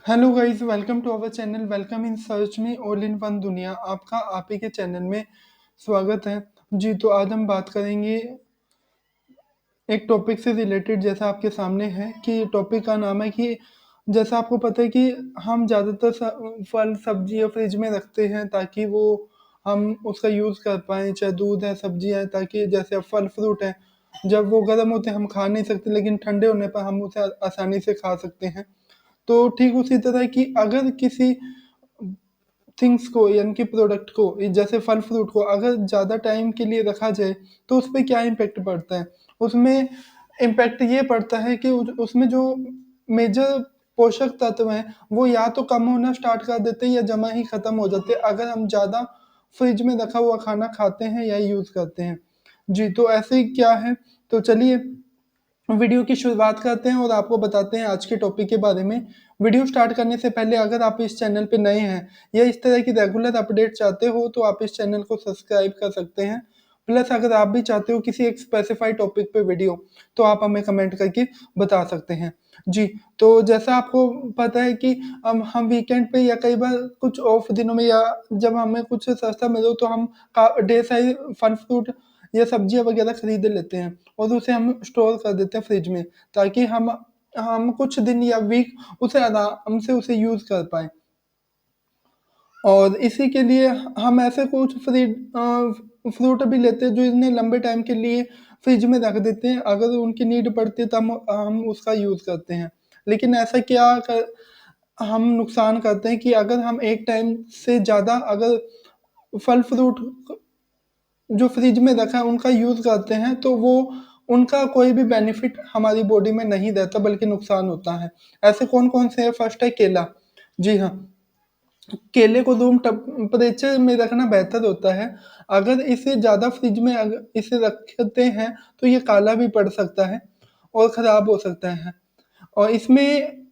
Hello guys, welcome to our channel. Welcome in search में all in one दुनिया। आपका आप ही के चैनल में स्वागत है। जी, तो आज हम बात करेंगे एक टॉपिक से रिलेटेड, जैसा आपके सामने है कि टॉपिक का नाम है कि जैसा आपको पता है कि हम ज़्यादातर फल सब्जियाँ फ्रिज में रखते हैं ताकि वो हम उसका यूज़ कर पाएँ, चाहे दूध है, सब्जियाँ हैं, ताकि जैसे अब फल फ्रूट हैं, जब वो गर्म होते हैं हम खा नहीं सकते, लेकिन ठंडे होने पर हम उसे आसानी से खा सकते हैं। तो ठीक उसी तरह की अगर किसी थिंग्स को यानी कि प्रोडक्ट को, जैसे फल फ्रूट को अगर ज़्यादा टाइम के लिए रखा जाए तो उस पे क्या इम्पैक्ट पड़ता है? उसमें इम्पैक्ट ये पड़ता है कि उसमें जो मेजर पोषक तत्व हैं वो या तो कम होना स्टार्ट कर देते हैं या जमा ही खत्म हो जाते हैं अगर हम ज़्यादा फ्रिज में रखा हुआ खाना खाते हैं या यूज़ करते हैं। जी, तो ऐसे ही क्या है, तो चलिए वीडियो की शुरुआत करते हैं और आपको बताते हैं आज के टॉपिक के बारे में। वीडियो स्टार्ट करने से पहले अगर आप इस चैनल पे नए हैं या इस तरह की रेगुलर अपडेट चाहते हो तो आप इस चैनल को सब्सक्राइब कर सकते हैं। प्लस अगर आप भी चाहते हो किसी एक स्पेसिफाइड टॉपिक पे वीडियो, तो आप हमें कमेंट करके बता सकते हैं। जी, तो जैसा आपको पता है कि हम वीकेंड पे या कई बार कुछ ऑफ दिनों में या जब हमें कुछ सस्ता मिले तो हम का ढेर सारी फल फ्रूट या सब्जियाँ वगैरह खरीद लेते हैं और उसे हम स्टोर कर देते हैं फ्रिज में, ताकि हम कुछ दिन या वीक उसे आराम से उसे यूज़ कर पाएँ। और इसी के लिए हम ऐसे कुछ फ्रूट भी लेते हैं जो इतने लंबे टाइम के लिए फ्रिज में रख देते हैं, अगर उनकी नीड पड़ती है तो हम उसका यूज़ करते हैं। लेकिन ऐसा क्या कर हम नुकसान करते हैं कि अगर हम एक टाइम से ज़्यादा अगर फल फ्रूट जो फ्रिज में रखा है उनका यूज़ करते हैं तो वो उनका कोई भी बेनिफिट हमारी बॉडी में नहीं रहता बल्कि नुकसान होता है। ऐसे कौन-कौन से हैं? फर्स्ट है केला। जी हाँ, केले को रूम टेम्परेचर में रखना बेहतर होता है। अगर इसे ज़्यादा फ्रिज में इसे रखते हैं तो ये काला भी पड़ सकता है और खराब हो सकता है। और इसमें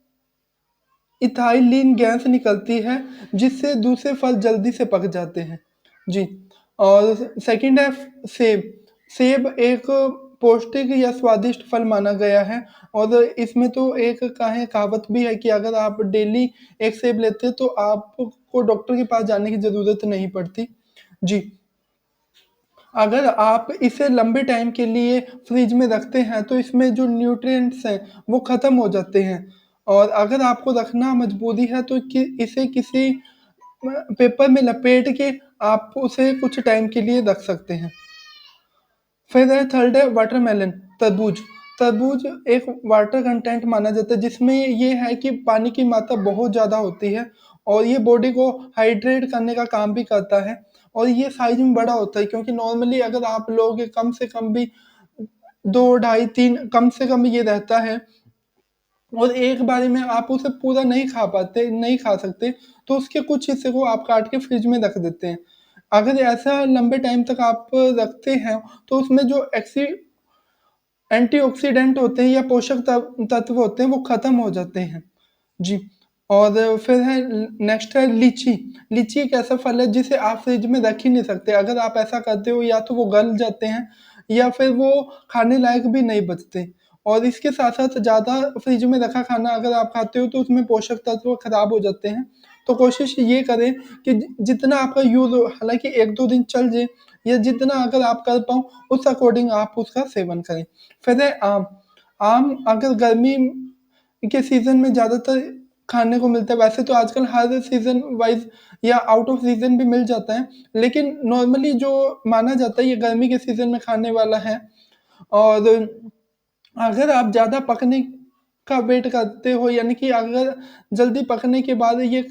इथाइलीन गैस निकलती है जिससे दूसरे फल जल्दी से पक जाते हैं। जी, और सेकंड है सेब। सेब एक पौष्टिक या स्वादिष्ट फल माना गया है और इसमें तो एक कहावत भी है कि अगर आप डेली एक सेब लेते हैं तो आपको डॉक्टर के पास जाने की ज़रूरत नहीं पड़ती। जी, अगर आप इसे लंबे टाइम के लिए फ्रिज में रखते हैं तो इसमें जो न्यूट्रिएंट्स हैं वो ख़त्म हो जाते हैं और अगर आपको रखना मजबूरी है तो इसे किसी पेपर में लपेट के आप उसे कुछ टाइम के लिए रख सकते हैं। फिर है थर्ड है वाटरमेलन, तरबूज। तरबूज एक वाटर कंटेंट माना जाता है जिसमें ये है कि पानी की मात्रा बहुत ज़्यादा होती है और ये बॉडी को हाइड्रेट करने का काम भी करता है और ये साइज़ में बड़ा होता है, क्योंकि नॉर्मली अगर आप लोगे कम से कम भी 2 ढाई 3 कम से कम ये रहता है और एक बारी में आप उसे पूरा नहीं खा सकते, तो उसके कुछ हिस्से को आप काट के फ्रिज में रख देते हैं। अगर ऐसा लंबे टाइम तक आप रखते हैं, तो उसमें जो एंटीऑक्सीडेंट होते हैं या पोषक तत्व होते हैं, वो खत्म हो जाते हैं। जी, और फिर है नेक्स्ट है लीची। लीची एक ऐसा फल है जिसे आप फ्रिज में रख ही नहीं सकते। अगर आप ऐसा करते हो या तो वो गल जाते हैं या फिर वो खाने लायक भी नहीं बचते। और इसके साथ-साथ ज़्यादा फ्रिज में रखा खाना अगर आप खाते हो तो उसमें पोषक तत्व खराब हो जाते हैं। तो कोशिश ये करें कि जितना आपका यूज़ हो, हालाँकि 1-2 दिन चल जाए या जितना अगर आप कर पाओ उस अकॉर्डिंग आप उसका सेवन करें। फिर है आम। आम अगर गर्मी के सीज़न में ज़्यादातर खाने को मिलता है, वैसे तो आजकल हर सीज़न वाइज़ या आउट ऑफ सीज़न भी मिल जाता है, लेकिन नॉर्मली जो माना जाता है ये गर्मी के सीज़न में खाने वाला है। और अगर आप ज़्यादा पकने का वेट करते हो, यानी कि अगर जल्दी पकने के बाद ये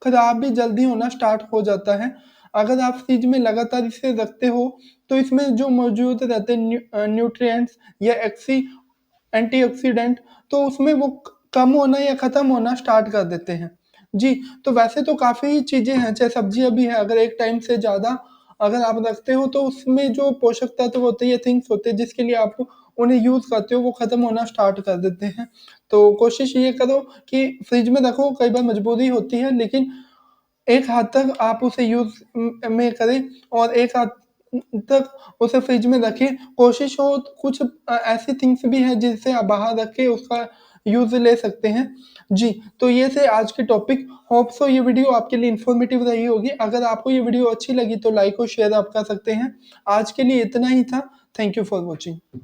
खराब भी जल्दी होना स्टार्ट हो जाता है। अगर आप फ्रिज में लगातार इसे रखते हो, तो इसमें जो मौजूद रहते हैं न्यूट्रिएंट्स या एंटीऑक्सीडेंट, तो उसमें वो कम होना या खत्म होना स्टार्ट कर देते हैं। जी, तो वैसे तो काफ़ी चीज़ें हैं, चाहे सब्जियाँ भी हैं, अगर एक टाइम से ज़्यादा अगर आप रखते हो तो उसमें जो पोषक तत्व होते हैं या थिंग्स होते हैं जिसके लिए आप उन्हें यूज़ करते हो वो ख़त्म होना स्टार्ट कर देते हैं। तो कोशिश ये करो कि फ्रिज में रखो, कई बार मजबूरी होती है, लेकिन एक हद तक आप उसे यूज़ में करें और एक हद तक उसे फ्रिज में रखें। कोशिश हो तो कुछ ऐसी थिंग्स भी हैं जिसे आप बाहर रख के उसका यूज़ ले सकते हैं। जी, तो ये थे आज के टॉपिक। होप सो ये वीडियो आपके लिए इन्फॉर्मेटिव रही होगी। अगर आपको ये वीडियो अच्छी लगी तो लाइक और शेयर आप कर सकते हैं। आज के लिए इतना ही था। Thank you for watching.